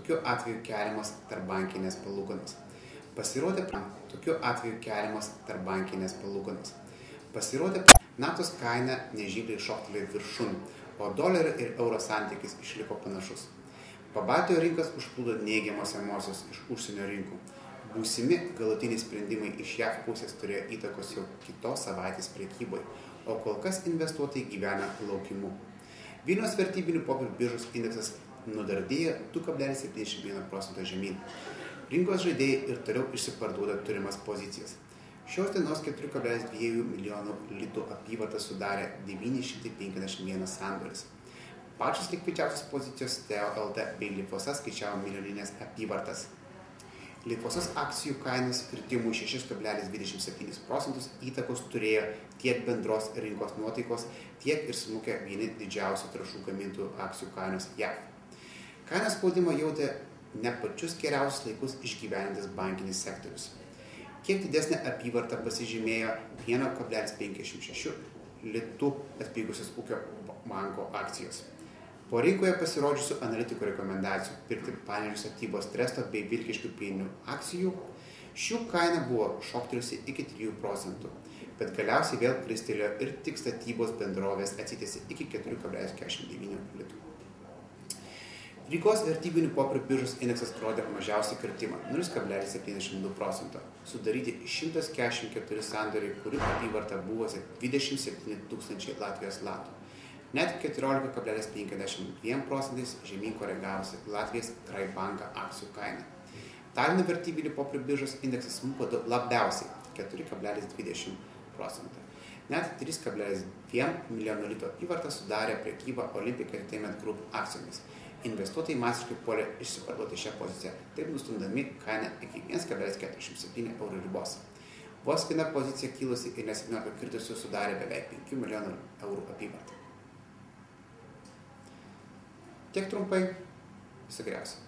tokiu atveju keliamas tarpbankinės palūkanos. Pasirodė, naftos kaina nežymiai šoktelėjo viršun, o dolerio ir euro santykis išliko panašus. Pabaltijo rinkas užplūdo neigiamos emocijos iš užsienio rinkų. Būsimi galutiniai sprendimai iš JAV pusės turėjo įtakos jau kitos savaitės prekybai, o kol kas investuotojai gyvena laukimu. Vilniaus vertybinių popierių biržos indeksas nudardėjo 2,71% žemyn. Rinkos žaidėjai ir toliau išsiparduoda turimas pozicijas. Šios dienos 4,2 milijonų litų apyvartą sudarė 951 sandoris. Pačios likvidžiausios pozicijos TEO LT bei Litfosa skaičiavo milijoninės apyvartas. Litfosos akcijų kainos kritimų 6,27% įtakos turėjo tiek bendros rinkos nuotaikos, tiek ir smukę vieni didžiausių trąšų gamintojų akcijų kainos JAV. Kainos spaudimą jautė ne pačius geriausius laikus išgyvenantis bankinis sektorius. Kiek didesnė apyvarta pasižymėjo 1,56 litų atpigusios ūkio banko akcijos. Po rinkoje pasirodžiusių analitikų rekomendacijų pirkti Panevėžio statybos tresto bei Vilkiškių plieninių akcijų, šių kaina buvo šoktelėjusi iki 3%, bet galiausiai vėl kristelėjo ir tik statybos bendrovės atsitiesė iki 4,49 litų. Rygos vertybinių popierių biržos indeksas rodė mažiausią kritimą 0,72%, sudaryti 144 sandoriai, kurių apyvarta buvo 27 000 Latvijos latų. Net 14,52% žemyn koregavosi Latvijos Traibanka akcijų kaina. Talino vertybinių popierių biržos indeksas smuko labiausiai 4,20%. Net 3,2 milijonų litų apyvartą sudarė prekyba Olympic Entertainment Group akcijomis. Investuotojai masiškai puolė išsiparduoti šią poziciją, taip nustumdami kainą iki 1,47 eurų ribos. Vos viena pozicija kilusi ir 17 kritusių sudarė beveik 5 milijonų eurų apyvartą. Tiek trumpai, viso geriausio.